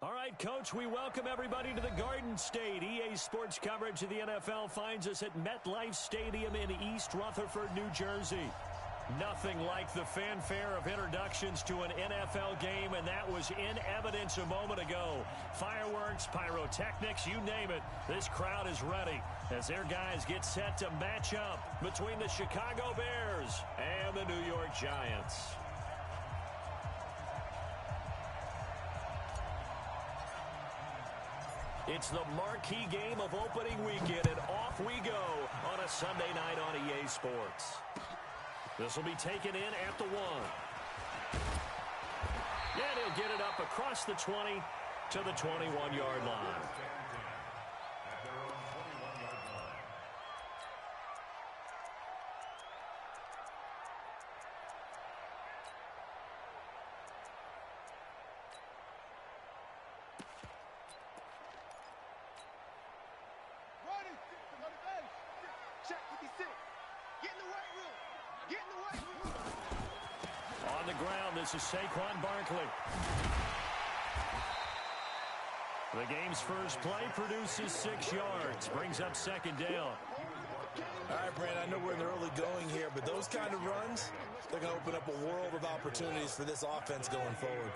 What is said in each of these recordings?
All right, Coach, we welcome everybody to the Garden State. EA Sports coverage of the NFL finds us at MetLife Stadium in East Rutherford, New Jersey. Nothing like the fanfare of introductions to an NFL game, and that was in evidence a moment ago. Fireworks, pyrotechnics, you name it. This crowd is ready as their guys get set to match up between the Chicago Bears and the New York Giants. It's the marquee game of opening weekend, and off we go on a Sunday night on EA Sports. This will be taken in at the 1. And he'll get it up across the 20 to the 21-yard line. On the ground, this is Saquon Barkley. The game's first play produces 6 yards, brings up second down. All right, Brandon, I know we're in the early going here, but those kind of runs, they're going to open up a world of opportunities for this offense going forward.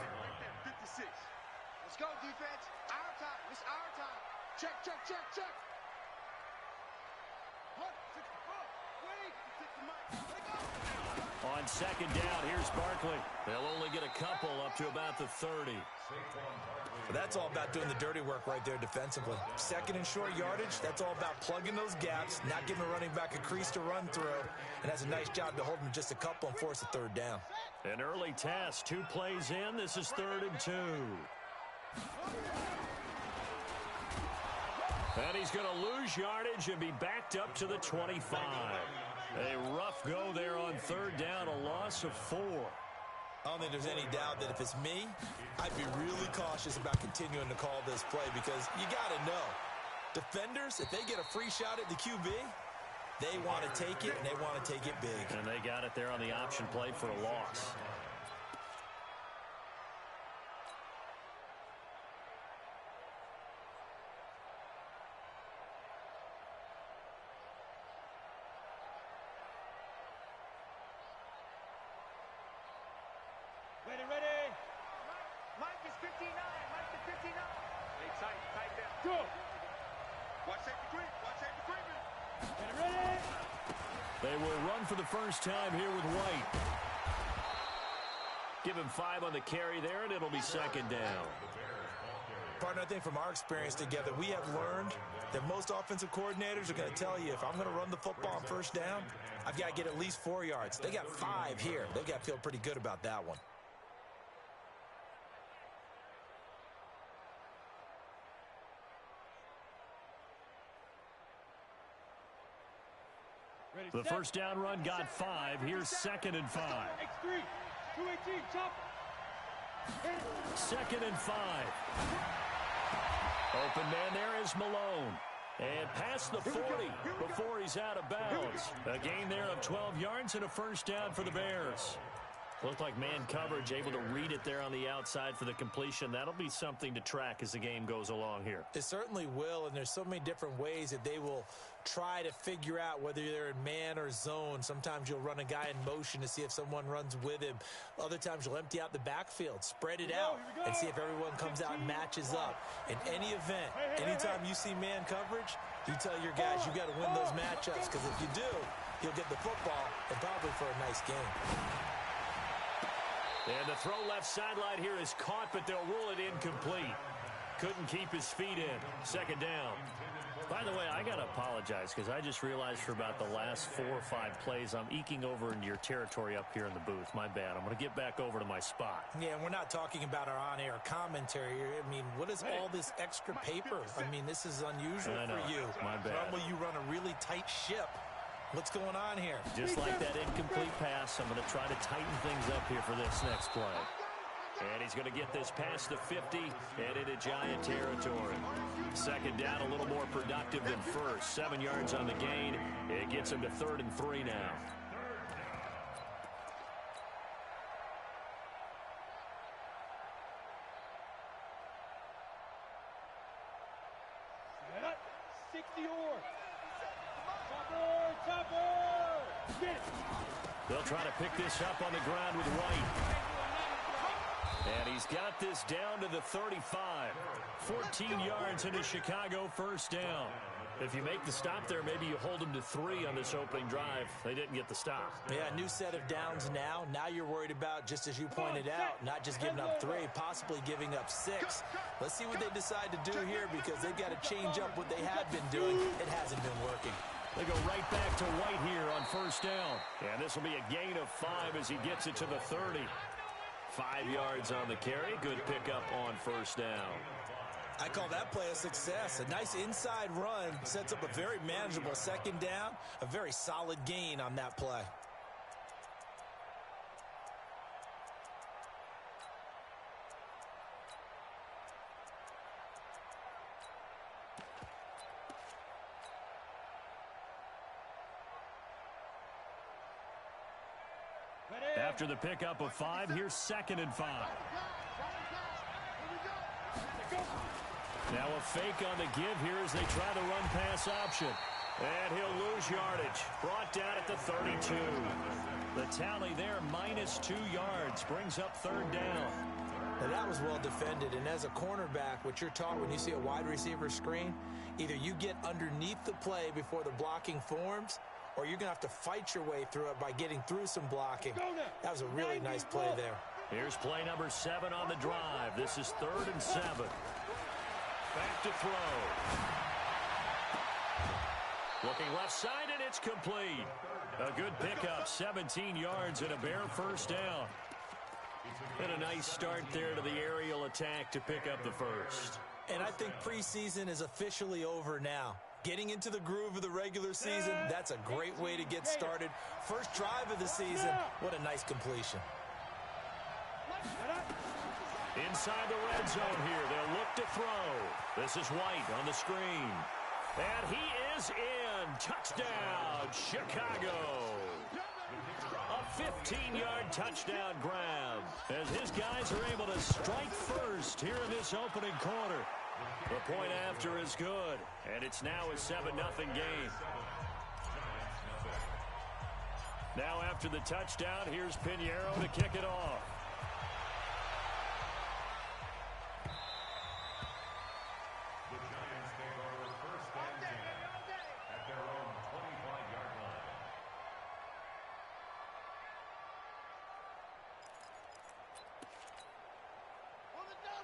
56. Let's go, defense. Our time. It's our time. Check, check, check, check. 164. Wait. Take the mic. Let go. On second down, here's Barkley. They'll only get a couple up to about the 30. But that's all about doing the dirty work right there defensively. Second and short yardage, that's all about plugging those gaps, not giving a running back a crease to run through, and has a nice job to hold him just a couple and force a third down. An early test, 2 plays in. This is 3rd and 2. And he's going to lose yardage and be backed up to the 25. A rough go there on 3rd down, a loss of 4. I don't think there's any doubt that if it's me, I'd be really cautious about continuing to call this play because you got to know, defenders, if they get a free shot at the QB, they want to take it, and they want to take it big. And they got it there on the option play for a loss. Ready. Mike is 59. Mike is 59. Hey, tight down. Go. Watch safety creep. Watch safety creeping. Ready. They will run for the first time here with White. Give him 5 on the carry there, and it'll be second down. Partner, I think from our experience together, we have learned that most offensive coordinators are going to tell you, if I'm going to run the football on first down, I've got to get at least 4 yards. They got 5 here. They've got to feel pretty good about that one. The first down run got 5. Here's 2nd and 5. X3. 218. Chopper. 2nd and 5. Open man there is Malone. And past the 40 before he's out of bounds. A gain there of 12 yards and a first down for the Bears. Looked like man coverage, able to read it there on the outside for the completion. That'll be something to track as the game goes along here. It certainly will, and there's so many different ways that they will try to figure out whether they're in man or zone. Sometimes you'll run a guy in motion to see if someone runs with him. Other times you'll empty out the backfield, spread it out, and see if everyone comes out and matches up. In any event, anytime you see man coverage, you tell your guys you got to win those matchups, because if you do, you'll get the football and probably for a nice game. And the throw left sideline here is caught, but they'll rule it incomplete. Couldn't keep his feet in. Second down. By the way, I got to apologize because I just realized for about the last 4 or 5 plays, I'm eking over into your territory up here in the booth. My bad. I'm going to get back over to my spot. Yeah, and we're not talking about our on-air commentary. I mean, what is all this extra paper? I mean, this is unusual for you. My bad. Normally you run a really tight ship. What's going on here? Just like that incomplete pass, I'm going to try to tighten things up here for this next play. And he's going to get this past the 50 and into Giant territory. Second down, a little more productive than first. 7 yards on the gain. It gets him to 3rd and 3 now. They'll try to pick this up on the ground with White. And he's got this down to the 35. 14 yards into Chicago, first down. If you make the stop there, maybe you hold them to 3 on this opening drive. They didn't get the stop. Yeah, new set of downs now. Now you're worried about, just as you pointed out, not just giving up 3, possibly giving up 6. Let's see what they decide to do here, because they've got to change up what they have been doing. It hasn't been working. They go right back to White here on first down. And this will be a gain of 5 as he gets it to the 30. 5 yards on the carry. Good pickup on first down. I call that play a success. A nice inside run sets up a very manageable second down. A very solid gain on that play. After the pickup of 5, here's 2nd and 5. Now a fake on the give here as they try the run-pass option. And he'll lose yardage. Brought down at the 32. The tally there, -2 yards. Brings up 3rd down. Now that was well defended. And as a cornerback, what you're taught when you see a wide receiver screen, either you get underneath the play before the blocking forms, or you're going to have to fight your way through it by getting through some blocking. That was a really nice play there. Here's play number 7 on the drive. This is 3rd and 7. Back to throw. Looking left side, and it's complete. A good pickup, 17 yards and a bare first down. And a nice start there to the aerial attack to pick up the first. And I think preseason is officially over now. Getting into the groove of the regular season, that's a great way to get started. First drive of the season, what a nice completion. Inside the red zone here, they'll look to throw. This is White on the screen. And he is in. Touchdown, Chicago. A 15-yard touchdown grab as his guys are able to strike first here in this opening quarter. The point after is good, and it's now a 7-0 game. Now after the touchdown, here's Pinheiro to kick it off.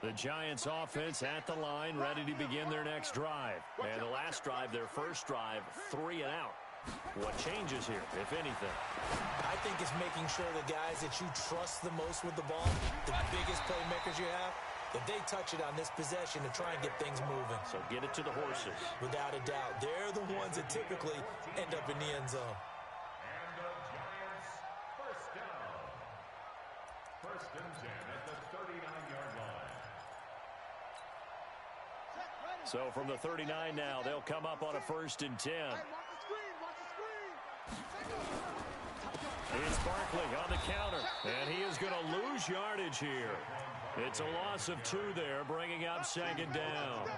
The Giants offense at the line, ready to begin their next drive. And the last drive, their first drive, 3 and out. What changes here, if anything? I think it's making sure the guys that you trust the most with the ball, the biggest playmakers you have, that they touch it on this possession to try and get things moving. So get it to the horses. Without a doubt. They're the ones that typically end up in the end zone. And the Giants first down. 1st and 10 at the 39-yard line. So from the 39 now, they'll come up on a 1st and 10. It's Barkley on the counter, and he is going to lose yardage here. It's a loss of 2 there, bringing up 2nd down.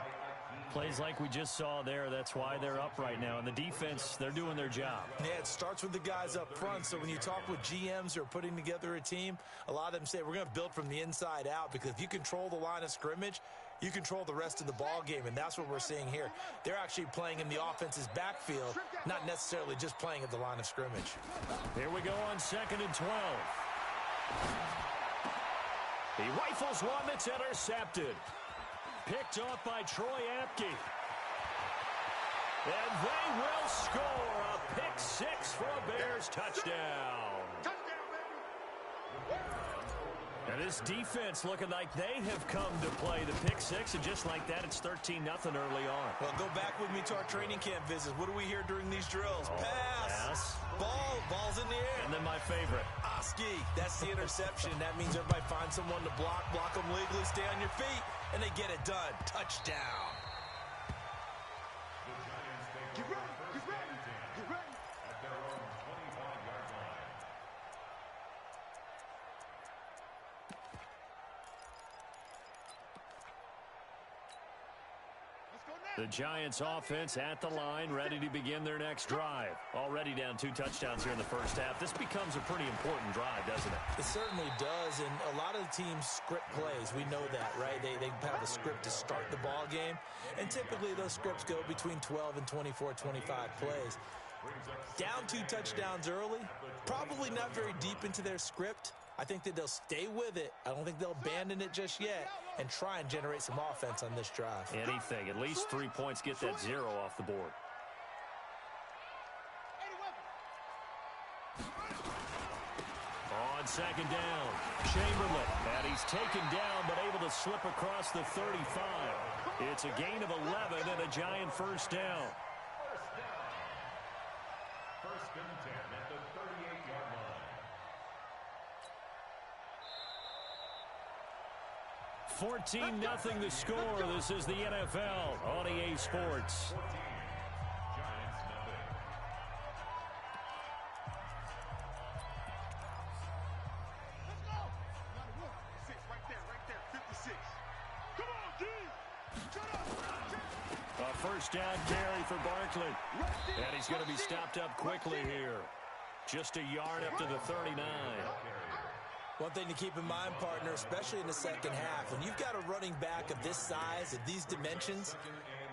Plays like we just saw there, that's why they're up right now. And the defense, they're doing their job. Yeah, it starts with the guys up front. So when you talk with GMs who are putting together a team, a lot of them say we're going to build from the inside out, because if you control the line of scrimmage, you control the rest of the ball game, and that's what we're seeing here. They're actually playing in the offense's backfield, not necessarily just playing at the line of scrimmage. Here we go on 2nd and 12. He rifles one that's intercepted. Picked off by Troy Apke. And they will score a pick 6 for a Bears touchdown. And this defense looking like they have come to play the pick 6, and just like that, it's 13-0 early on. Well, go back with me to our training camp visits. What do we hear during these drills? Pass. Ball's in the air. And then my favorite. Oski. That's the interception. That means everybody finds someone to block them legally, stay on your feet, and they get it done. Touchdown. The Giants take over 1st and 10 at their own 25-yard line. The Giants offense at the line, ready to begin their next drive. Already down 2 touchdowns here in the first half. This becomes a pretty important drive, doesn't it? It certainly does, and a lot of the teams script plays. We know that, right? They have a script to start the ball game, and typically those scripts go between 12 and 24, 25 plays. Down 2 touchdowns early, probably not very deep into their script. I think that they'll stay with it. I don't think they'll abandon it just yet and try and generate some offense on this drive. Anything. At least 3 points, get that 0 off the board. On second down, Chamberlain. And he's taken down but able to slip across the 35. It's a gain of 11 and a Giant first down. First and 10 at the 38-yard line. 14-0 the score. This is the NFL on EA Sports. 14. Giants nothing. Let's go. Right there, 56. Come on, D. Shut up. A first down carry for Barkley. And he's going to be stopped up quickly here. Just a yard up to the 39. One thing to keep in mind, partner, especially in the second half, when you've got a running back of this size, of these dimensions,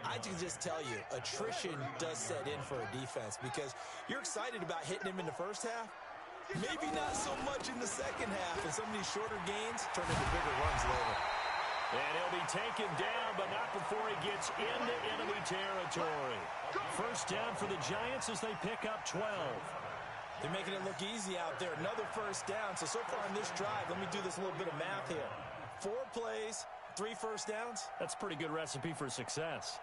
I can just tell you, attrition does set in for a defense because you're excited about hitting him in the first half. Maybe not so much in the second half, and some of these shorter gains turn into bigger runs later. And he'll be taken down, but not before he gets into enemy territory. First down for the Giants as they pick up 12. They're making it look easy out there. Another first down. So far in this drive, let me do this little bit of math here. 4 plays, 3 first downs. That's a pretty good recipe for success.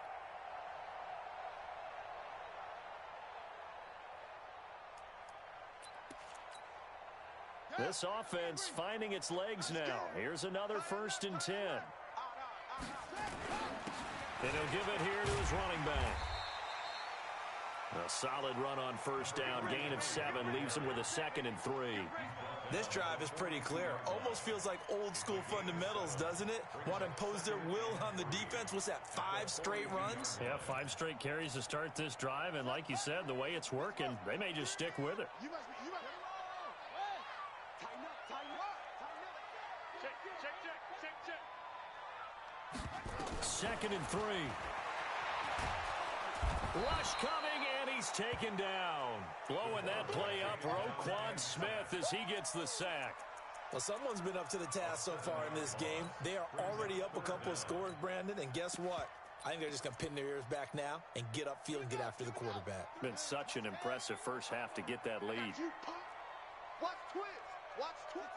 This offense finding its legs now. Here's another first and 10. And he'll give it here to his running back. A solid run on first down, gain of 7, leaves him with a 2nd and 3. This drive is pretty clear. Almost feels like old school fundamentals, doesn't it? Want to impose their will on the defense. What's that, 5 straight runs? Yeah, 5 straight carries to start this drive, and like you said, the way it's working, they may just stick with it. Tighten up. Check. 2nd and 3. Rush coming, and he's taken down. Blowing that play up, Roquan Smith as he gets the sack. Well, someone's been up to the task so far in this game. They are already up a couple of scores, Brandon, and guess what? I think they're just going to pin their ears back now and get upfield and get after the quarterback. Been such an impressive first half to get that lead. Watch twist. Watch twist.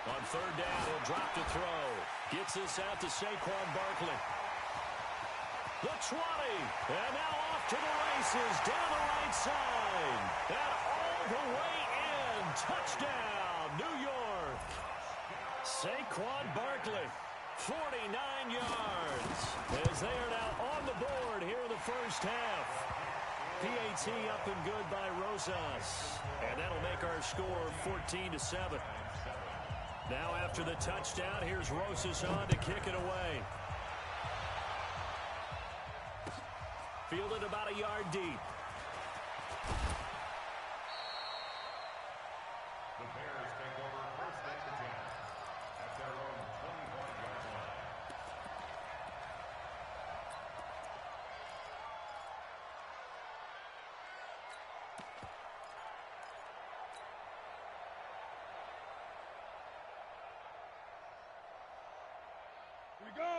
On third down, he'll drop to throw. Gets this out to Saquon Barkley. The 20, and now off to the races, down the right side. And all the way in. Touchdown, New York. Saquon Barkley, 49 yards. As they are now on the board here in the first half. PAT up and good by Rosas. And that'll make our score 14-7. Now after the touchdown, here's Rosas on to kick it away. Fielded about a yard deep. The Bears take over first and 10 at their own 21-yard line.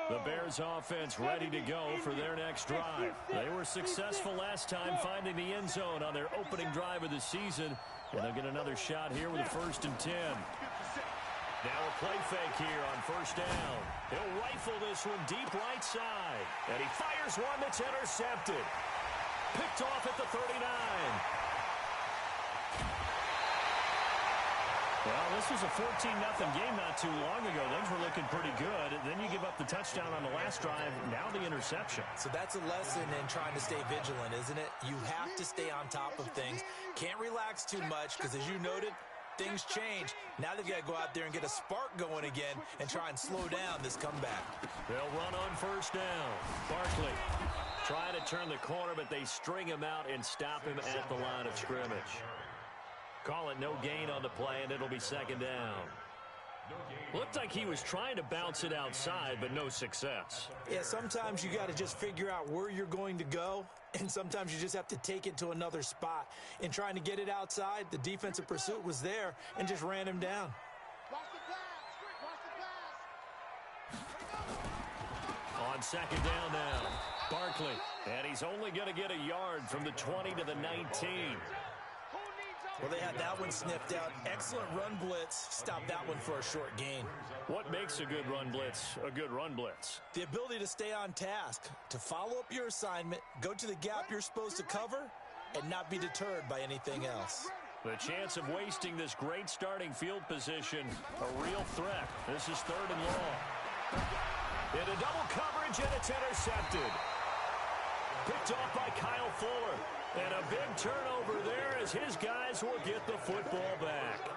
The Bears offense ready to go for their next drive. They were successful last time finding the end zone on their opening drive of the season. And they'll get another shot here with a 1st and 10. Now a play fake here on first down. He'll rifle this one deep right side. And he fires one that's intercepted. Picked off at the 39. Well, this was a 14-0 game not too long ago. Things were looking pretty good. Then you give up the touchdown on the last drive. Now the interception. So that's a lesson in trying to stay vigilant, isn't it? You have to stay on top of things. Can't relax too much because, as you noted, things change. Now they've got to go out there and get a spark going again and try and slow down this comeback. They'll run on first down. Barkley trying to turn the corner, but they string him out and stop him at the line of scrimmage. Call it no gain on the play, and it'll be second down. Looked like he was trying to bounce it outside, but no success. Yeah, sometimes you got to just figure out where you're going to go, and sometimes you just have to take it to another spot. In trying to get it outside, the defensive pursuit was there and just ran him down. On second down now, Barkley, and he's only going to get a yard from the 20 to the 19. Well, they had that one sniffed out. Excellent run blitz. Stopped that one for a short gain. What makes a good run blitz a good run blitz? The ability to stay on task, to follow up your assignment, go to the gap you're supposed to cover, and not be deterred by anything else. The chance of wasting this great starting field position, a real threat. This is third and long. Into double coverage, and it's intercepted. Picked off by Kyle Fuller. And a big turnover there as his guys will get the football back.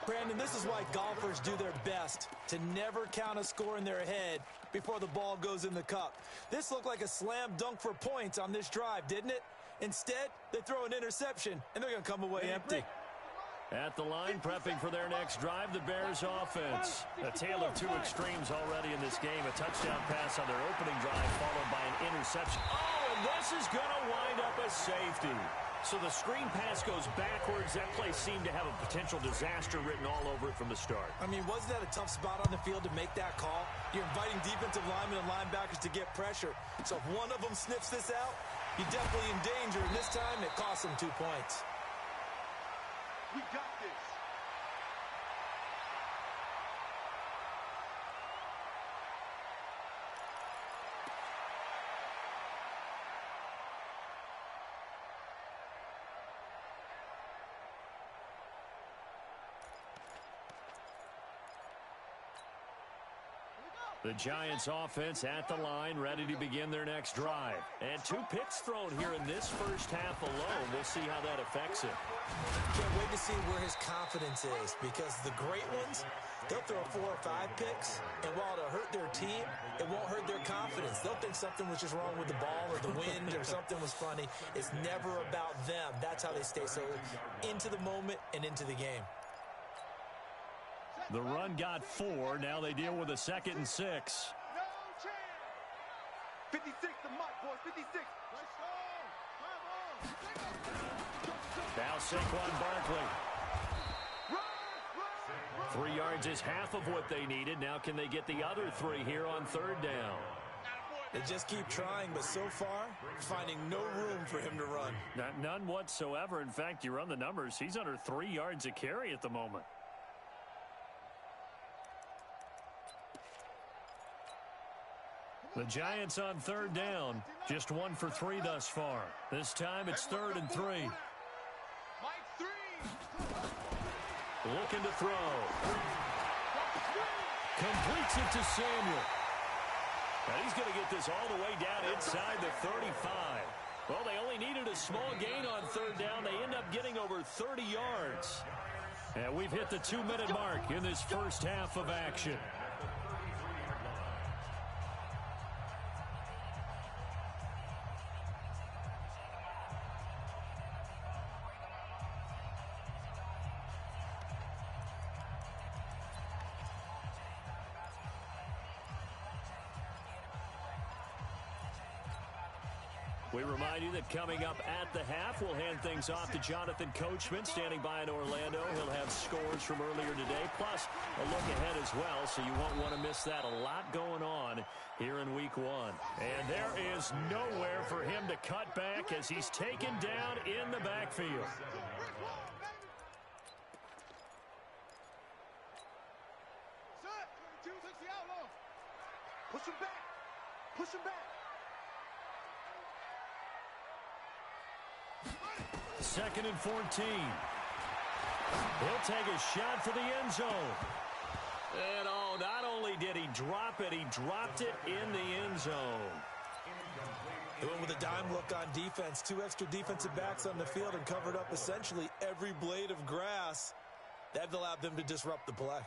Brandon, this is why golfers do their best to never count a score in their head before the ball goes in the cup. This looked like a slam dunk for points on this drive, didn't it? Instead, they throw an interception, and they're going to come away empty. At the line, prepping for their next drive, the Bears offense. A tale of two extremes already in this game. A touchdown pass on their opening drive, followed by an interception. Oh, and this is going to wind up a safety. So the screen pass goes backwards. That play seemed to have a potential disaster written all over it from the start. I mean, wasn't that a tough spot on the field to make that call? You're inviting defensive linemen and linebackers to get pressure. So if one of them sniffs this out, you're definitely in danger. And this time, it cost them 2 points. We got this. The Giants offense at the line, ready to begin their next drive. And 2 picks thrown here in this first half alone. We'll see how that affects him. Can't wait to see where his confidence is, because the great ones, they'll throw 4 or 5 picks, and while it'll hurt their team, it won't hurt their confidence. They'll think something was just wrong with the ball or the wind or something was funny. It's never about them. That's how they stay so into the moment and into the game. The run got 4. Now they deal with a 2nd and 6. No chance. 56, the mark, boys. 56. Now Saquon Barkley. 3 yards is half of what they needed. Now can they get the other 3 here on third down? They just keep trying, but so far, finding no room for him to run. None whatsoever. In fact, you run the numbers. He's under 3 yards a carry at the moment. The Giants on third down, just 1 for 3 thus far. This time it's 3rd and 3. Looking to throw. Completes it to Samuel. And he's going to get this all the way down inside the 35. Well, they only needed a small gain on third down. They end up getting over 30 yards. And we've hit the 2-minute mark in this first half of action. We remind you that coming up at the half, we'll hand things off to Jonathan Coachman, standing by in Orlando. He'll have scores from earlier today, plus a look ahead as well, so you won't want to miss that. A lot going on here in Week 1. And there is nowhere for him to cut back as he's taken down in the backfield. Push him back. Push him back. 2nd and 14. He'll take a shot for the end zone. And oh, not only did he drop it, he dropped it in the end zone. They went with a dime look on defense. 2 extra defensive backs on the field and covered up essentially every blade of grass. That allowed them to disrupt the play.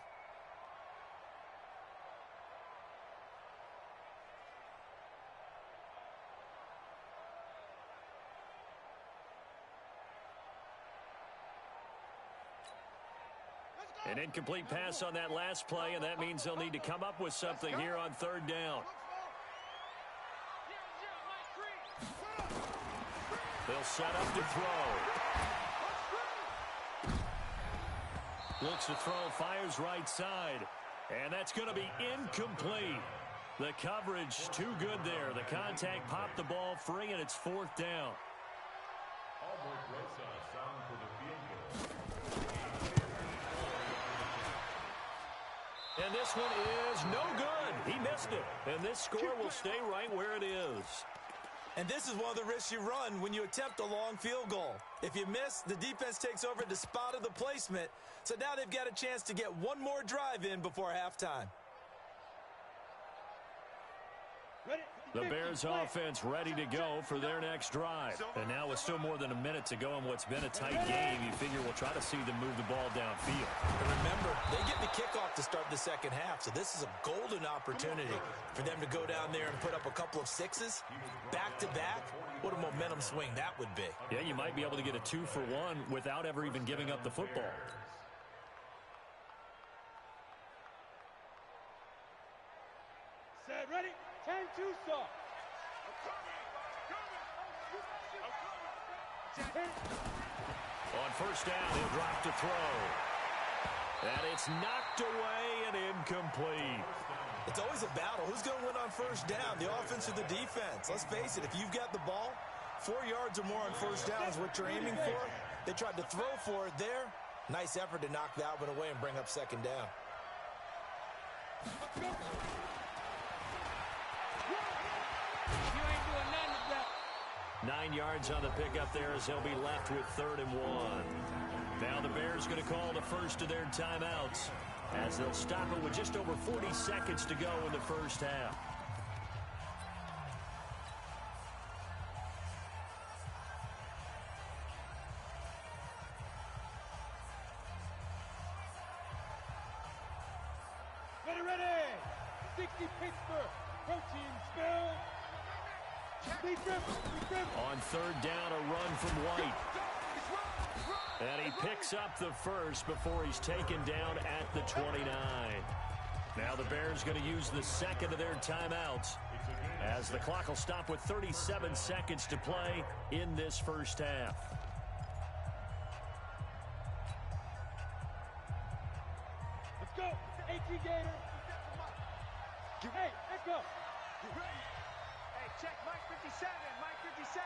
An incomplete pass on that last play, and that means they'll need to come up with something here on third down. They'll set up to throw. Looks to throw, fires right side. And that's going to be incomplete. The coverage too good there. The contact popped the ball free, and it's fourth down. Albert Rosa, sound for the field goal. And this one is no good. He missed it. And this score will stay right where it is. And this is one of the risks you run when you attempt a long field goal. If you miss, the defense takes over the spot of the placement. So now they've got a chance to get one more drive in before halftime. The Bears offense ready to go for their next drive. And now with still more than a minute to go in what's been a tight game, you figure we'll try to see them move the ball downfield. And remember, they get the kickoff to start the second half, so this is a golden opportunity for them to go down there and put up a couple of sixes back-to-back. What a momentum swing that would be. Yeah, you might be able to get a 2-for-1 without ever even giving up the football. Set, ready? 10-2 stop. On first down, he'll drop to throw. And it's knocked away and incomplete. It's always a battle. Who's going to win on first down, the offense or the defense? Let's face it, if you've got the ball, 4 yards or more on first down is what you're aiming for. They tried to throw for it there. Nice effort to knock that one away and bring up second down. You ain't doing nothing with that. 9 yards on the pickup there as they'll be left with 3rd and 1. Now the Bears going to call the first of their timeouts as they'll stop it with just over 40 seconds to go in the first half. Ready. 60 Pittsburgh. Protein spill. On third down, a run from White. And he picks up the first before he's taken down at the 29. Now the Bears going to use the second of their timeouts as the clock will stop with 37 seconds to play in this first half. Let's go. 18 Gator. Hey, let's go. Hey, check Mike 57. Mike 57.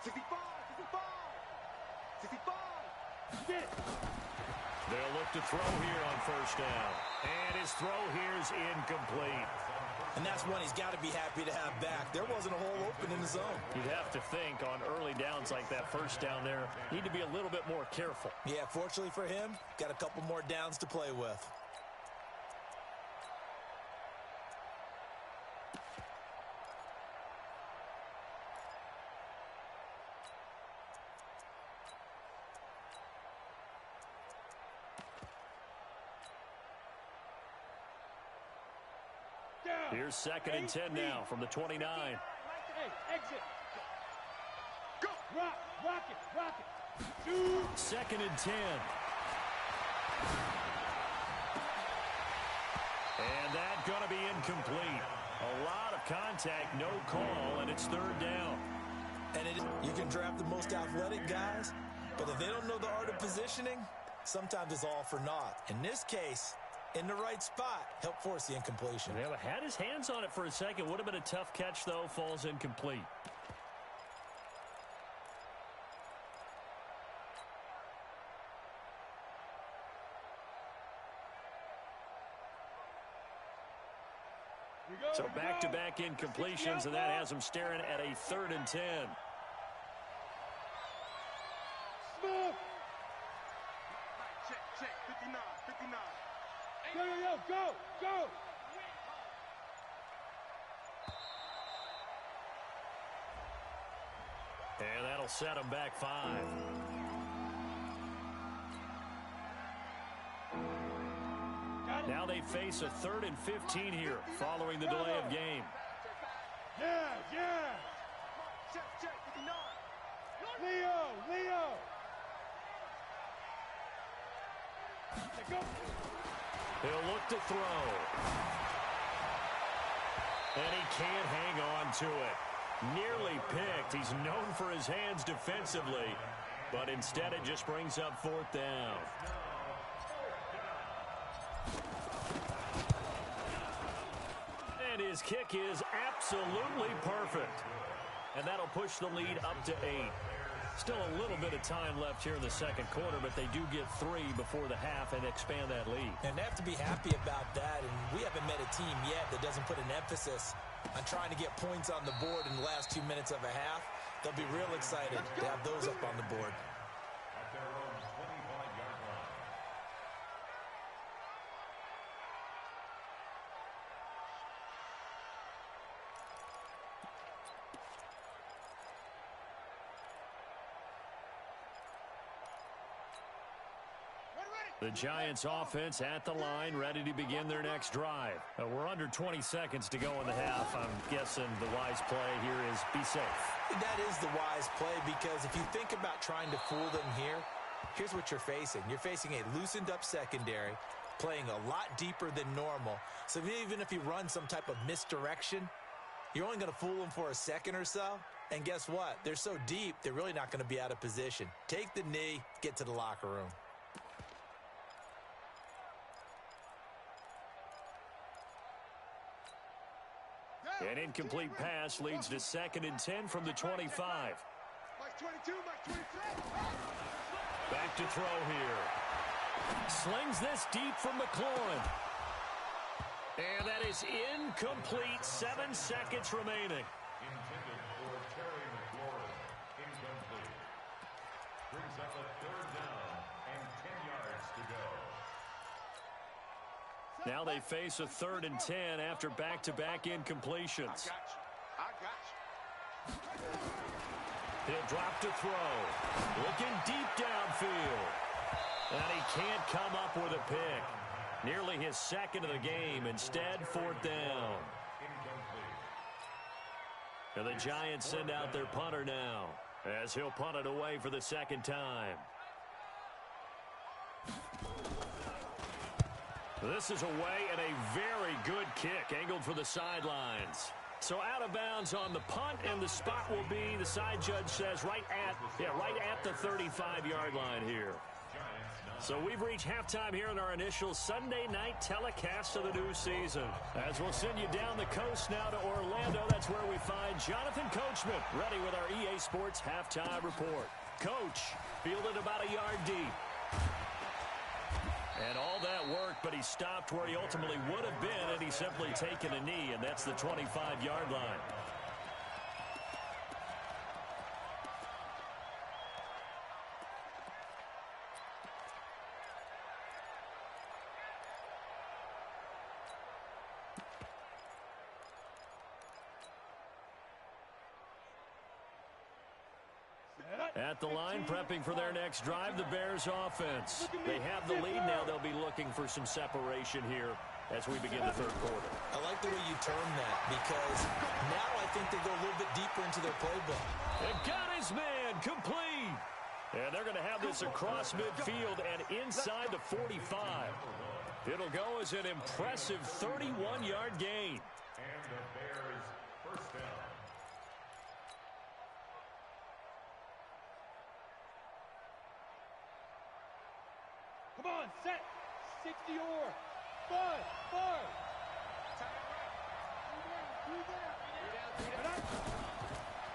65. 65. Get it. They'll look to throw here on first down. And his throw here is incomplete. And that's one he's got to be happy to have back. There wasn't a hole open in the zone. You'd have to think on early downs like that first down there, need to be a little bit more careful. Yeah, fortunately for him, got a couple more downs to play with. Here's 2nd and 10 now from the 29. Hey, exit. Go. Rock it. Shoot. 2nd and 10. And that's going to be incomplete. A lot of contact, no call, and it's 3rd down. And you can draft the most athletic guys, but if they don't know the art of positioning, sometimes it's all for naught. In this case, in the right spot, help force the incompletion. Yeah, but had his hands on it for a second. Would have been a tough catch, though. Falls incomplete. So back-to-back incompletions, and that has him staring at a 3rd and 10. Smooth. Check. 59. Go. And that'll set him back 5. Now they face a 3rd and 15 here following the delay of game. Yeah. Check, 59. Leo. He'll look to throw. And he can't hang on to it. Nearly picked. He's known for his hands defensively, but instead it just brings up 4th down. And his kick is absolutely perfect. And that'll push the lead up to 8. Still a little bit of time left here in the second quarter, but they do get 3 before the half and expand that lead. And they have to be happy about that, and we haven't met a team yet that doesn't put an emphasis on trying to get points on the board in the last 2 minutes of a half. They'll be real excited to have those up on the board. At their own 25-yard line. The Giants offense at the line, ready to begin their next drive. We're under 20 seconds to go in the half. I'm guessing the wise play here is be safe. That is the wise play, because if you think about trying to fool them here, here's what you're facing. You're facing a loosened up secondary, playing a lot deeper than normal. So even if you run some type of misdirection, you're only going to fool them for a second or so. And guess what? They're so deep, they're really not going to be out of position. Take the knee, get to the locker room. An incomplete pass leads to 2nd and 10 from the 25. Mike 22, Mike 23. Back to throw here. Slings this deep from McLaurin. And that is incomplete. 7 seconds remaining. Intended for Terry McLaurin. Incomplete. Brings up a 3rd down and 10 yards to go. Now they face a 3rd and 10 after back-to-back incompletions. I got you. He'll drop to throw. Looking deep downfield. And he can't come up with a pick. Nearly his 2nd of the game. Instead, 4th down. And the Giants send out their punter now, as he'll punt it away for the 2nd time. This is away, and a very good kick angled for the sidelines. So out of bounds on the punt, and the spot will be, the side judge says, right at the 35-yard line here. So we've reached halftime here in our initial Sunday night telecast of the new season. As we'll send you down the coast now to Orlando, that's where we find Jonathan Coachman, ready with our EA Sports halftime report. Coach fielded about a yard deep. And all that work, but he stopped where he ultimately would have been had he simply taken a knee, and that's the 25-yard line. At the line, prepping for their next drive, the Bears offense. They have the lead now. They'll be looking for some separation here as we begin the 3rd quarter. I like the way you term that, because now I think they go a little bit deeper into their playbook. And got his man complete. And they're going to have this across midfield and inside the 45. It'll go as an impressive 31-yard gain. And the Bears' 1st down. Come on, set. 60 or. Five.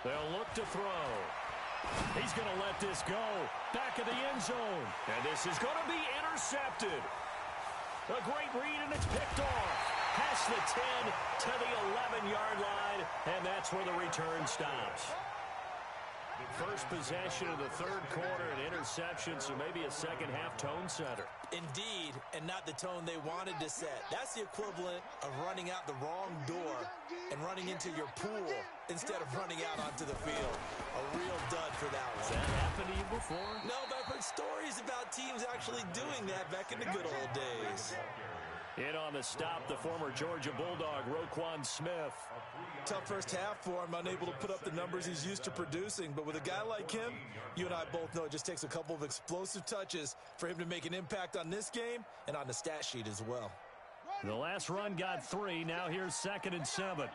They'll look to throw. He's going to let this go. Back of the end zone. And this is going to be intercepted. A great read, and it's picked off. Past the 10 to the 11-yard line, and that's where the return stops. First possession of the 3rd quarter, an interception, so maybe a second-half tone setter. Indeed, and not the tone they wanted to set. That's the equivalent of running out the wrong door and running into your pool instead of running out onto the field. A real dud for that one. Has that happened to you before? No, but I've heard stories about teams actually doing that back in the good old days. In on the stop, the former Georgia Bulldog, Roquan Smith. Tough first half for him, unable to put up the numbers he's used to producing. But with a guy like him, you and I both know it just takes a couple of explosive touches for him to make an impact on this game and on the stat sheet as well. The last run got 3. Now here's 2nd and 7.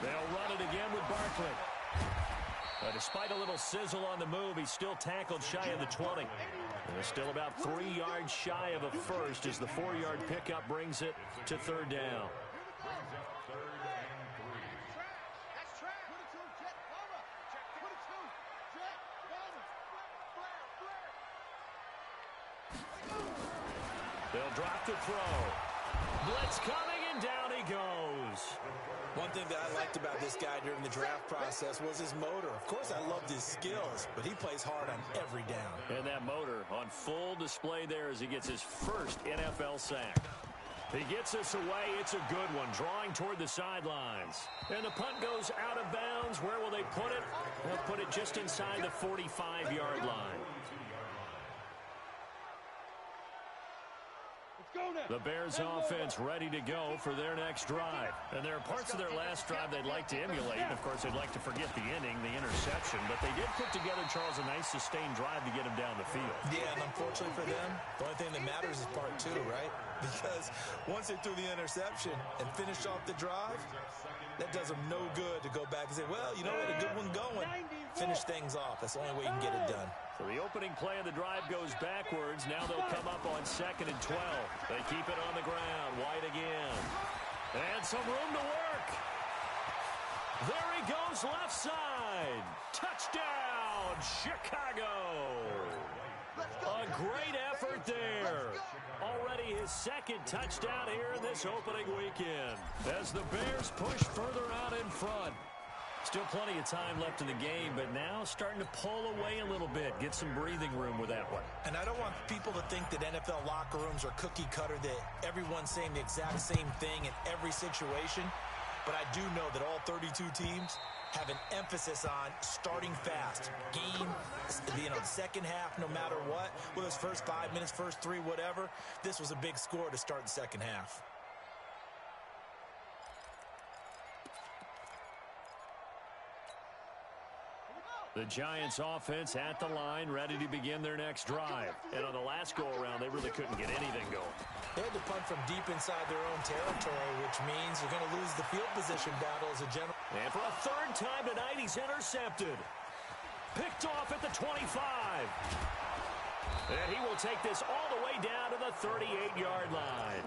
They'll run it again with Barkley. But despite a little sizzle on the move, he's still tackled shy of the 20. And they're still about 3 yards shy of a first as the 4-yard pickup brings it to 3rd down. They'll drop the throw. Blitz coming, and down he goes. One thing that I liked about this guy during the draft process was his motor. Of course, I loved his skills, but he plays hard on every down. And that motor on full display there as he gets his first NFL sack. He gets us away. It's a good one, drawing toward the sidelines. And the punt goes out of bounds. Where will they put it? They'll put it just inside the 45-yard line. The Bears offense ready to go for their next drive. And there are parts of their last drive they'd like to emulate. And, of course, they'd like to forget the inning, the interception. But they did put together, Charles, a nice sustained drive to get him down the field. Yeah, and unfortunately for them, the only thing that matters is part 2, right? Because once they threw the interception and finished off the drive, that does them no good to go back and say, well, you know what, a good one going. Finish things off. That's the only way you can get it done. So the opening play of the drive goes backwards. Now they'll come up on 2nd and 12. They keep it on the ground. White again. And some room to work. There he goes left side. Touchdown, Chicago. A great effort there. Already his 2nd touchdown here in this opening weekend. As the Bears push further out in front. Still plenty of time left in the game, but now starting to pull away a little bit. Get some breathing room with that one. And I don't want people to think that NFL locker rooms are cookie cutter, that everyone's saying the exact same thing in every situation. But I do know that all 32 teams have an emphasis on starting fast. Game, the second half, no matter what. Whether it's first 5 minutes, first 3, whatever. This was a big score to start the second half. The Giants offense at the line, ready to begin their next drive. And on the last go-around, they really couldn't get anything going. They had to punt from deep inside their own territory, which means they're going to lose the field position battle as a general. And for a 3rd time tonight, he's intercepted. Picked off at the 25. And he will take this all the way down to the 38-yard line.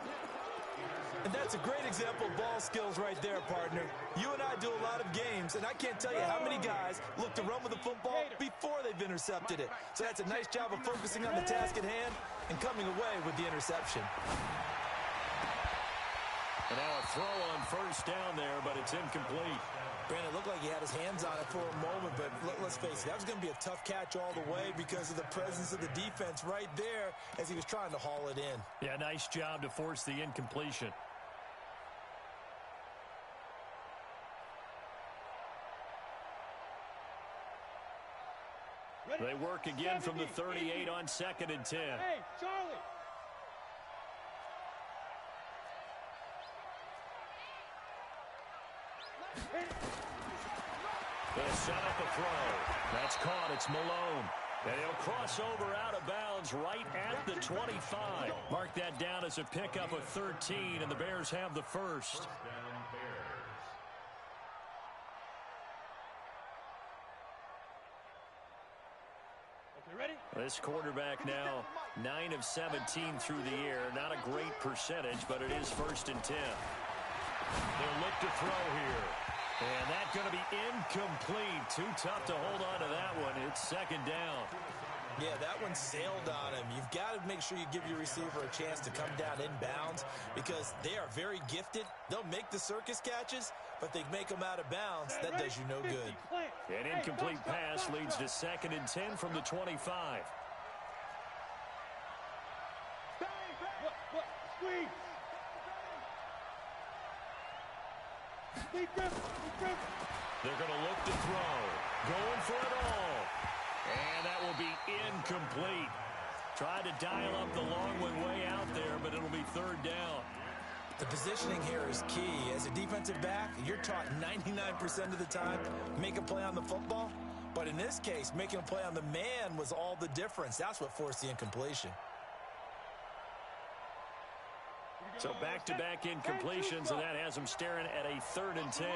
And that's a great example of ball skills right there, partner. You and I do a lot of games, and I can't tell you how many guys look to run with the football before they've intercepted it. So that's a nice job of focusing on the task at hand and coming away with the interception. And now a throw on 1st down there, but it's incomplete. Brandon, it looked like he had his hands on it for a moment, but let's face it, that was going to be a tough catch all the way because of the presence of the defense right there as he was trying to haul it in. Yeah, nice job to force the incompletion. They work again from the 38 on 2nd and 10. Hey, Charlie. They'll set up a throw. That's caught. It's Malone. And he'll cross over out of bounds right at the 25. Mark that down as a pickup of 13, and the Bears have the first. This quarterback now 9 of 17 through the air. Not a great percentage, but it is 1st and 10. They'll look to throw here. And that's going to be incomplete. Too tough to hold on to that one. It's 2nd down. Yeah, that one sailed on him. You've got to make sure you give your receiver a chance to come down inbounds because they are very gifted. They'll make the circus catches, but they make them out of bounds. That does you no good. An incomplete pass leads to 2nd and 10 from the 25. They're going to look to throw. Going for it all. And that will be incomplete. Tried to dial up the long one way out there, but it'll be third down. The positioning here is key. As a defensive back, you're taught 99% of the time, make a play on the football. But in this case, making a play on the man was all the difference. That's what forced the incompletion. So back-to-back incompletions, and that has them staring at a 3rd and 10.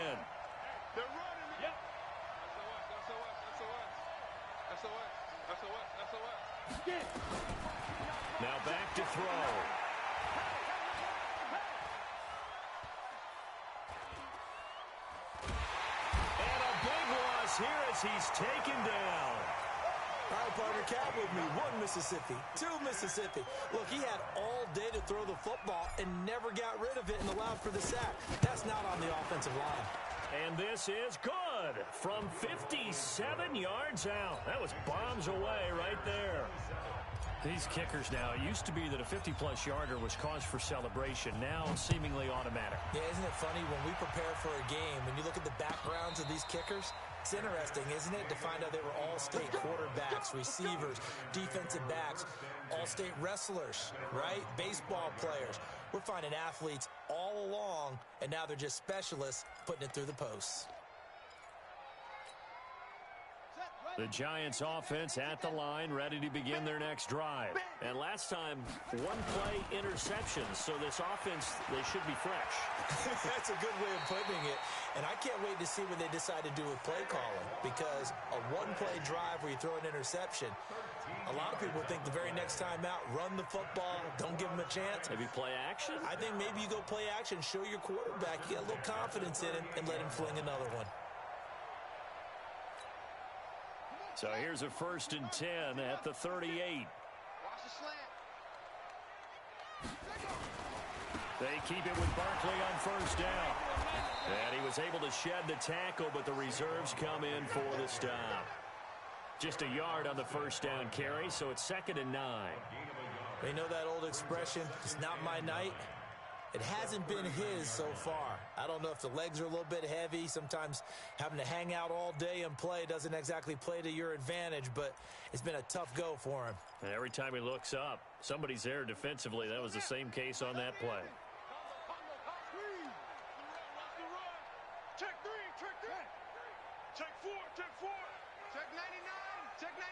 They're running. Yep. SOS. Now back to throw. And a big loss here as he's taken down. All right, partner, count with me. 1 Mississippi, 2 Mississippi. Look, he had all day to throw the football and never got rid of it and allowed for the sack. That's not on the offensive line. And this is good from 57 yards out. That was bombs away right there. These kickers now, it used to be that a 50-plus yarder was cause for celebration. Now seemingly automatic. Yeah, isn't it funny when we prepare for a game, when you look at the backgrounds of these kickers, it's interesting, isn't it, to find out they were all-state quarterbacks, receivers, defensive backs, all-state wrestlers, right? Baseball players. We're finding athletes all along, and now they're just specialists putting it through the posts. The Giants offense at the line, ready to begin their next drive. And last time, 1-play interception. So this offense, they should be fresh. That's a good way of putting it. And I can't wait to see what they decide to do with play calling. Because a 1-play drive where you throw an interception, a lot of people think the very next time out, run the football, don't give them a chance. Maybe play action? I think maybe you go play action, show your quarterback, you get a little confidence in him, and let him fling another one. So here's a 1st and 10 at the 38. Watch the slant. They keep it with Barkley on 1st down. And he was able to shed the tackle, but the reserves come in for the stop. Just a yard on the 1st down carry, so it's 2nd and 9. They know that old expression, it's not my night. It hasn't been his so far. I don't know if the legs are a little bit heavy. Sometimes having to hang out all day and play doesn't exactly play to your advantage, but it's been a tough go for him. And every time he looks up, somebody's there defensively. That was the same case on that play. Check 3, check 3. Check 4, check 4. Check 99, check 99.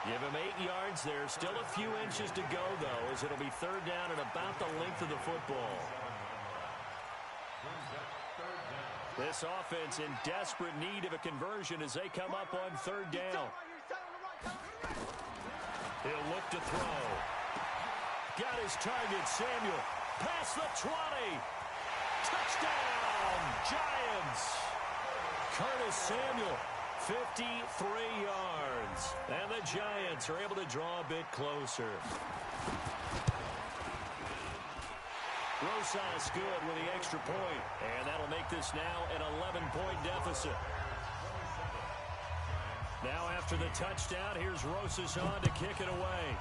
Give him 8 yards there. Still a few inches to go, though, as it'll be 3rd down and about the length of the football. This offense in desperate need of a conversion as they come up on 3rd down. He'll look to throw. Got his target, Samuel. Past the 20. Touchdown, Giants. Curtis Samuel. 53 yards. And the Giants are able to draw a bit closer. Rosas good with the extra point. And that'll make this now an 11-point deficit. Now after the touchdown, here's Rosas on to kick it away.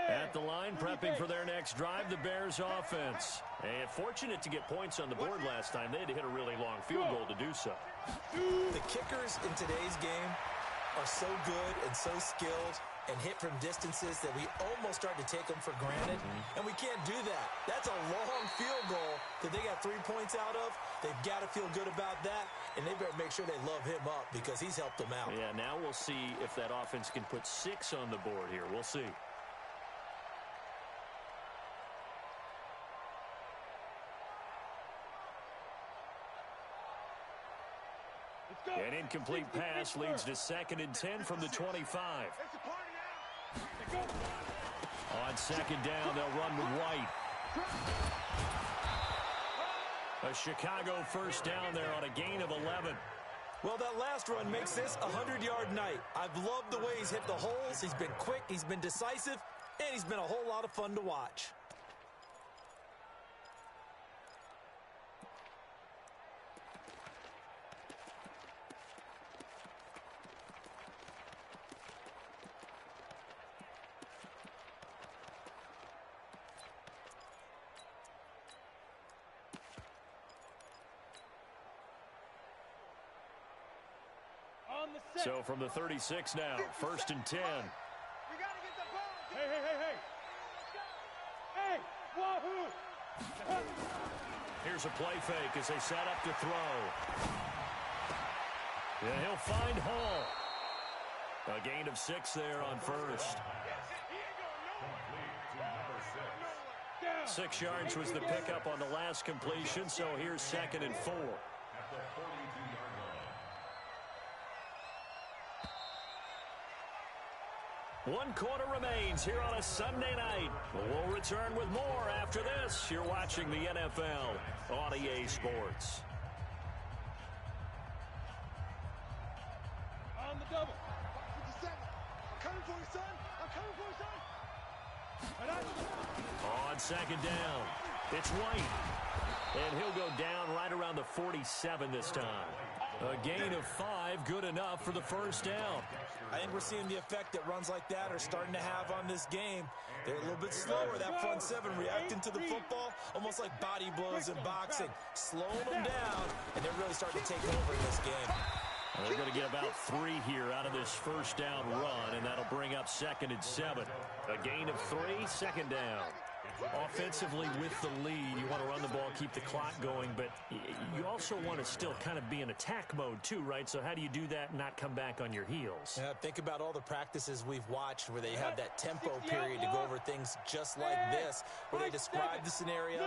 At the line, prepping for their next drive, the Bears offense. And fortunate to get points on the board last time. They had to hit a really long field goal to do so. The kickers in today's game are so good and so skilled and hit from distances that we almost start to take them for granted. And we can't do that. That's a long field goal that they got 3 points out of. They've got to feel good about that, and they better make sure they love him up because he's helped them out. Yeah, now we'll see if that offense can put 6 on the board here. We'll see. An incomplete pass leads to 2nd and 10 from the 25. On 2nd down, they'll run with White. A Chicago 1st down there on a gain of 11. Well, that last run makes this a 100-yard night. I've loved the way he's hit the holes. He's been quick, he's been decisive, and he's been a whole lot of fun to watch. So from the 36 now, 1st and 10. We got to get the ball. Hey. Hey, wahoo! Here's a play fake as they set up to throw. And he'll find Hall. A gain of 6 there on first. 6 yards was the pickup on the last completion, so here's 2nd and 4. At the 42-yard line. 1 quarter remains here on a Sunday night. We'll return with more after this. You're watching the NFL on EA Sports. On the double. 57. I'm coming for you, son. I'm coming for you, son. On 2nd down, it's White. And he'll go down right around the 47 this time. A gain of 5, good enough for the 1st down. I think we're seeing the effect that runs like that are starting to have on this game. They're a little bit slower, that front 7, reacting to the football, almost like body blows in boxing, slowing them down, and they're really starting to take over in this game. They're going to get about 3 here out of this 1st down run, and that'll bring up 2nd and 7. A gain of 3, 2nd down. Offensively with the lead, you want to run the ball, keep the clock going, but you also want to still kind of be in attack mode too, right? So how do you do that and not come back on your heels? Yeah, think about all the practices we've watched where they have that tempo period to go over things just like this, where they describe the scenario,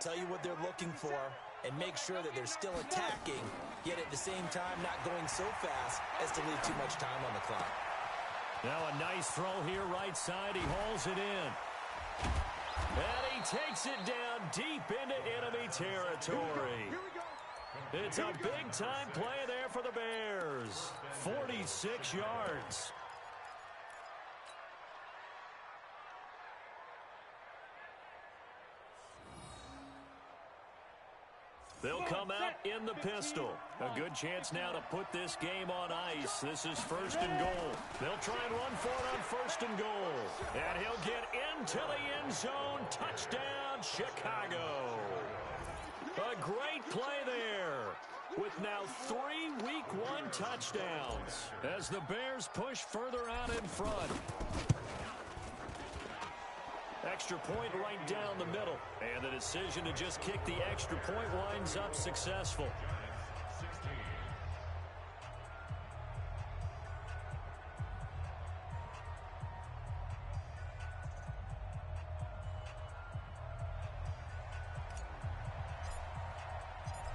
tell you what they're looking for, and make sure that they're still attacking, yet at the same time not going so fast as to leave too much time on the clock. Now a nice throw here right side. He hauls it in. And he takes it down deep into enemy territory. It's a big-time play there for the Bears. 46 yards. They'll come out in the pistol. A good chance now to put this game on ice. This is 1st and goal. They'll try and run for it on 1st and goal. And he'll get into the end zone. Touchdown, Chicago. A great play there, with now 3 Week 1 touchdowns as the Bears push further out in front. Extra point right down the middle. And the decision to just kick the extra point winds up successful.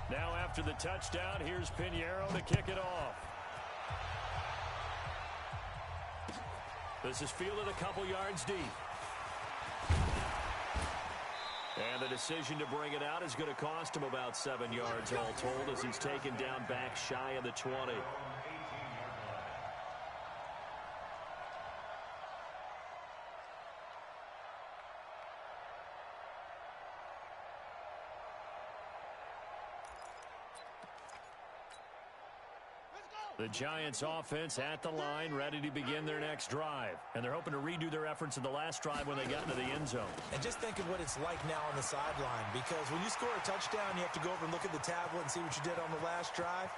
Now after the touchdown, here's Pinheiro to kick it off. This is fielded a couple yards deep. And the decision to bring it out is going to cost him about 7 yards all told, as he's taken down back shy of the 20. The Giants offense at the line, ready to begin their next drive. And they're hoping to redo their efforts in the last drive when they got into the end zone. And just think of what it's like now on the sideline, because when you score a touchdown, you have to go over and look at the tablet and see what you did on the last drive.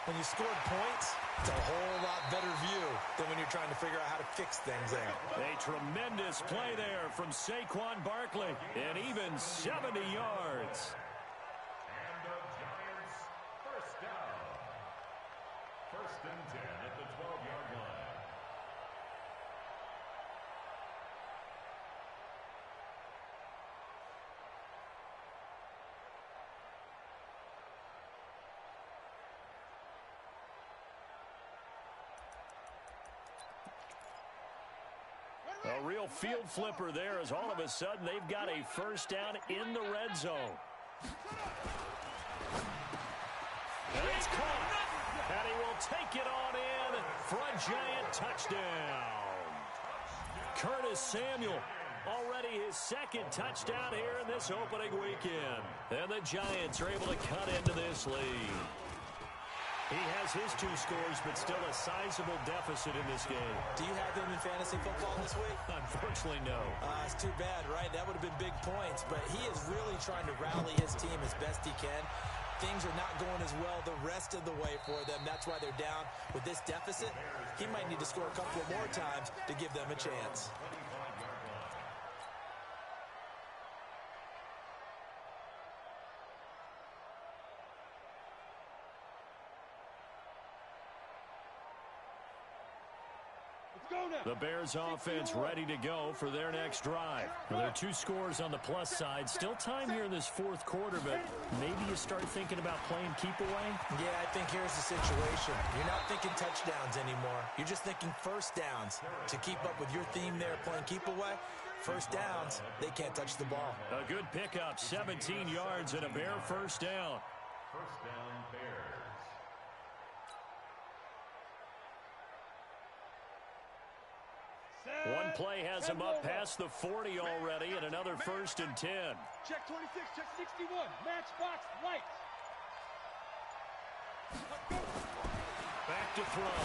When you scored points, it's a whole lot better view than when you're trying to figure out how to fix things there. A tremendous play there from Saquon Barkley, and even 70 yards. And the Giants, 1st down. 1st and 10 at the 12-yard line. A real field flipper there, as all of a sudden they've got a 1st down in the red zone. And it's caught. And he will take it on in for a Giant touchdown. Curtis Samuel, already his 2nd touchdown here in this opening weekend. And the Giants are able to cut into this lead. He has his 2 scores, but still a sizable deficit in this game. Do you have him in fantasy football this week? Unfortunately, no. It's too bad, right? That would have been big points, but he is really trying to rally his team as best he can. things are not going as well the rest of the way for them. That's why they're down with this deficit. He might need to score a couple of more times to give them a chance. The Bears offense ready to go for their next drive. Well, there are 2 scores on the plus side. Still time here in this fourth quarter, but maybe you start thinking about playing keep away? Yeah, I think here's the situation. You're not thinking touchdowns anymore. You're just thinking first downs. To keep up with your theme there, playing keep away, first downs, they can't touch the ball. A good pickup, 17 yards and a Bear first down. First down, Bears. One play has him up past the 40 already, and another 1st and 10. Check 26, check 61. Matchbox lights. Back to throw.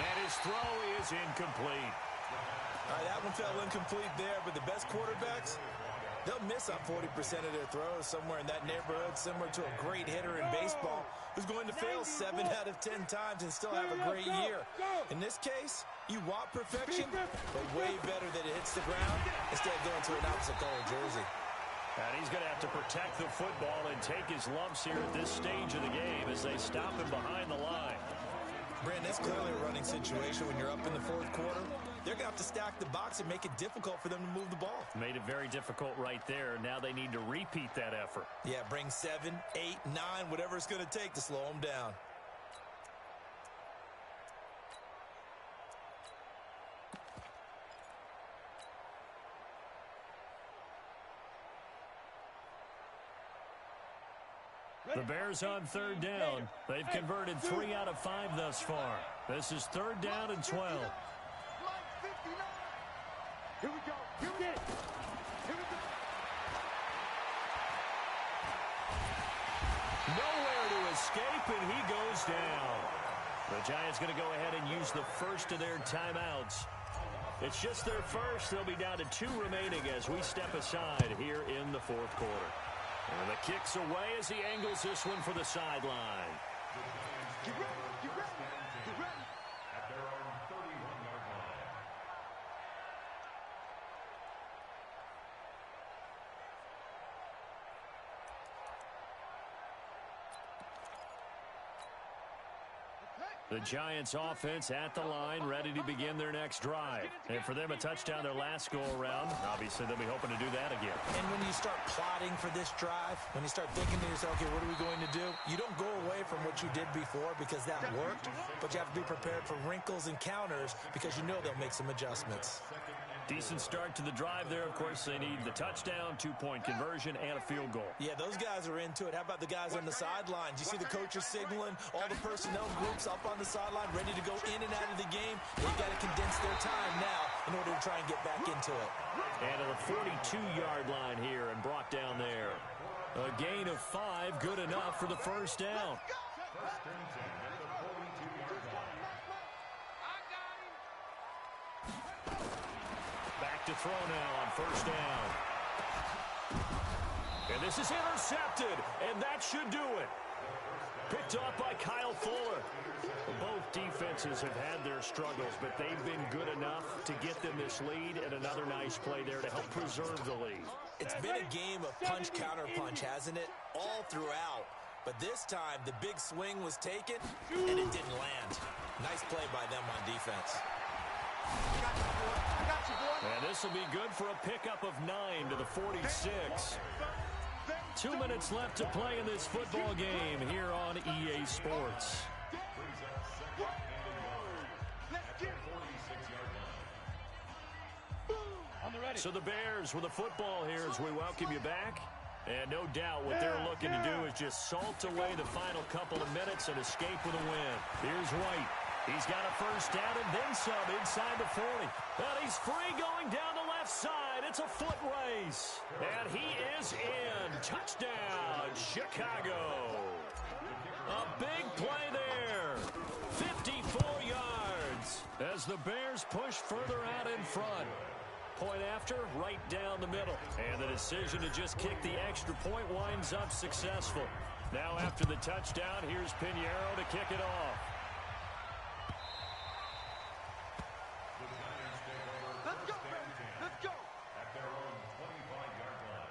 And his throw is incomplete. All right, that one fell incomplete there, but the best quarterbacks, they'll miss on 40% of their throws, somewhere in that neighborhood, similar to a great hitter in baseball who's going to fail 7 out of 10 times and still have a great year. In this case, you want perfection, but way better that it hits the ground instead of going to an opposite color jersey. And he's going to have to protect the football and take his lumps here at this stage of the game as they stop him behind the line. Brandon, it's clearly a running situation when you're up in the fourth quarter. They're going to have to stack the box and make it difficult for them to move the ball. Made it very difficult right there. Now they need to repeat that effort. Yeah, bring 7, 8, 9, whatever it's going to take to slow them down. The Bears on 3rd down. They've converted 3 out of 5 thus far. This is 3rd down and 12. Here we go. Here we go. Here we go. Nowhere to escape, and he goes down. The Giants going to go ahead and use the first of their timeouts. It's just their first. They'll be down to 2 remaining as we step aside here in the fourth quarter. And the kick's away as he angles this one for the sideline. Get ready. Get ready. Get ready. At their own 31-yard line. The Giants offense at the line, ready to begin their next drive. And for them, a touchdown their last go-around. Obviously, they'll be hoping to do that again. And when you start plotting for this drive, when you start thinking to yourself, okay, what are we going to do? You don't go away from what you did before because that worked, but you have to be prepared for wrinkles and counters because you know they'll make some adjustments. Decent start to the drive there. Of course, they need the touchdown, 2-point conversion, and a field goal. Yeah, those guys are into it. How about the guys on the sidelines? You see the coaches signaling, all the personnel groups up on the sideline ready to go in and out of the game. They've got to condense their time now in order to try and get back into it. And at the 42-yard line here and brought down there. A gain of 5, good enough for the first down. First and 10 at the 42-yard line. Back to throw now on first down. And this is intercepted, and that should do it. Picked off by Kyle Fuller. Both defenses have had their struggles, but they've been good enough to get them this lead, and another nice play there to help preserve the lead. It's been a game of punch-counter-punch, hasn't it? All throughout. But this time, the big swing was taken, and it didn't land. Nice play by them on defense. And this will be good for a pickup of 9 to the 46. 2 minutes left to play in this football game here on EA Sports. So the Bears with the football here as we welcome you back. And no doubt what they're looking to do is just salt away the final couple of minutes and escape with a win. Here's White. He's got a first down and then some inside the 40. And he's free going down the left side. It's a foot race. And he is in. Touchdown, Chicago. A big play there. 54 yards as the Bears push further out in front. point after, right down the middle. And the decision to just kick the extra point winds up successful. Now after the touchdown, here's Pinheiro to kick it off. Let's go, baby. Let's go. At their own 25-yard line.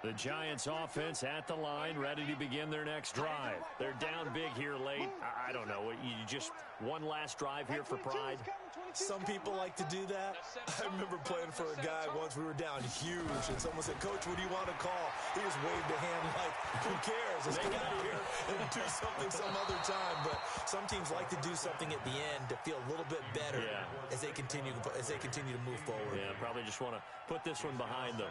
The Giants offense at the line, ready to begin their next drive. They're down big here late. I don't know. You just one last drive here for pride. Some people like to do that. I remember playing for a guy once. We were down huge, and someone said, "Coach, what do you want to call?" He just waved a hand like, "Who cares? Let's get out here and do something some other time." But some teams like to do something at the end to feel a little bit better as they continue to move forward. Yeah, probably just want to put this one behind them.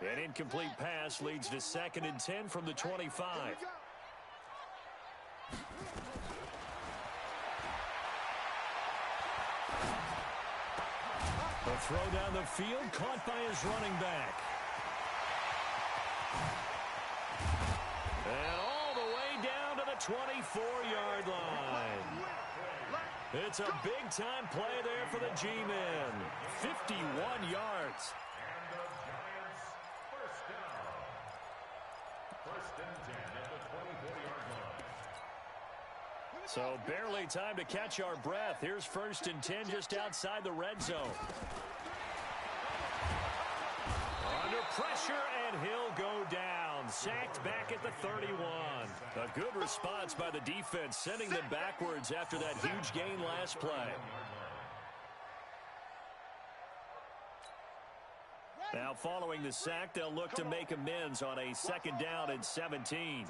An incomplete pass leads to 2nd and 10 from the 25. The throw down the field, caught by his running back. And all the way down to the 24-yard line. It's a big-time play there for the G-men. 51 yards. So barely time to catch our breath. Here's 1st and 10 just outside the red zone. Under pressure, and he'll go down. Sacked back at the 31. A good response by the defense, sending them backwards after that huge gain last play. Now following the sack, they'll look to make amends on a 2nd down and 17.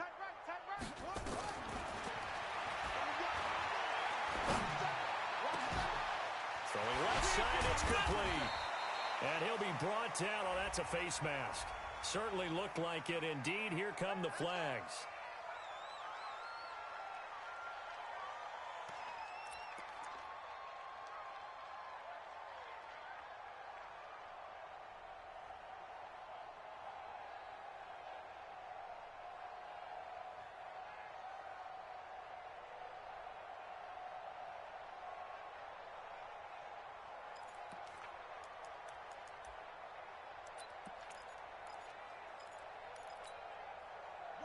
Throwing left side, it's complete. And he'll be brought down. Oh, that's a face mask. Certainly looked like it. Indeed, here come the flags.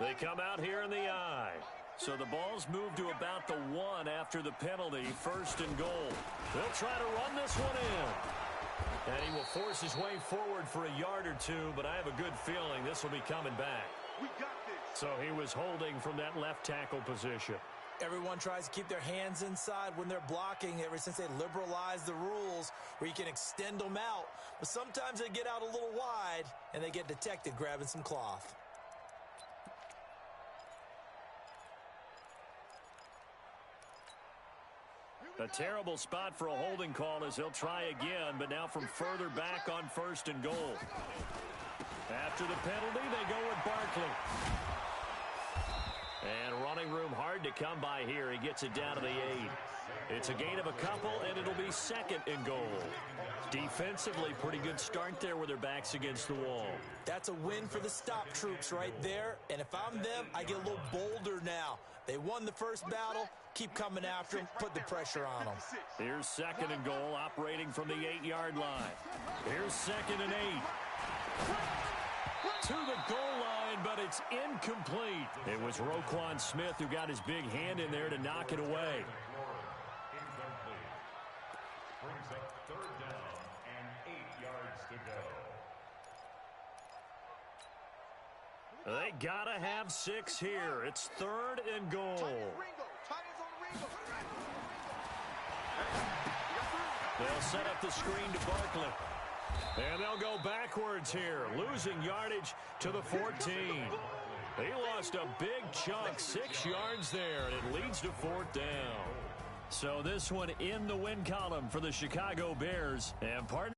They come out here in the I. So the ball's moved to about the 1 after the penalty. 1st and goal. They'll try to run this one in. And he will force his way forward for a yard or two, but I have a good feeling this will be coming back. We got this. So he was holding from that left tackle position. Everyone tries to keep their hands inside when they're blocking ever since they liberalized the rules where you can extend them out. But sometimes they get out a little wide, and they get detected grabbing some cloth. A terrible spot for a holding call as he'll try again, but now from further back on 1st and goal. After the penalty, they go with Barkley. And running room hard to come by here. He gets it down to the 8. It's a gain of a couple, and it'll be 2nd and goal. Defensively, pretty good start there with their backs against the wall. That's a win for the stop troops right there. And if I'm them, I get a little bolder now. They won the first battle. Keep coming after them. Put the pressure on them. Here's 2nd and goal, operating from the 8-yard line. Here's 2nd and 8. To the goal line, but it's incomplete. It was Roquan Smith who got his big hand in there to knock it away. Incomplete. Brings up 3rd down and 8 yards to go. They gotta have 6 here. It's 3rd and goal. They'll set up the screen to Barkley. And they'll go backwards here, losing yardage to the 14. He lost a big chunk, 6 yards there, and it leads to 4th down. So this one in the win column for the Chicago Bears. And part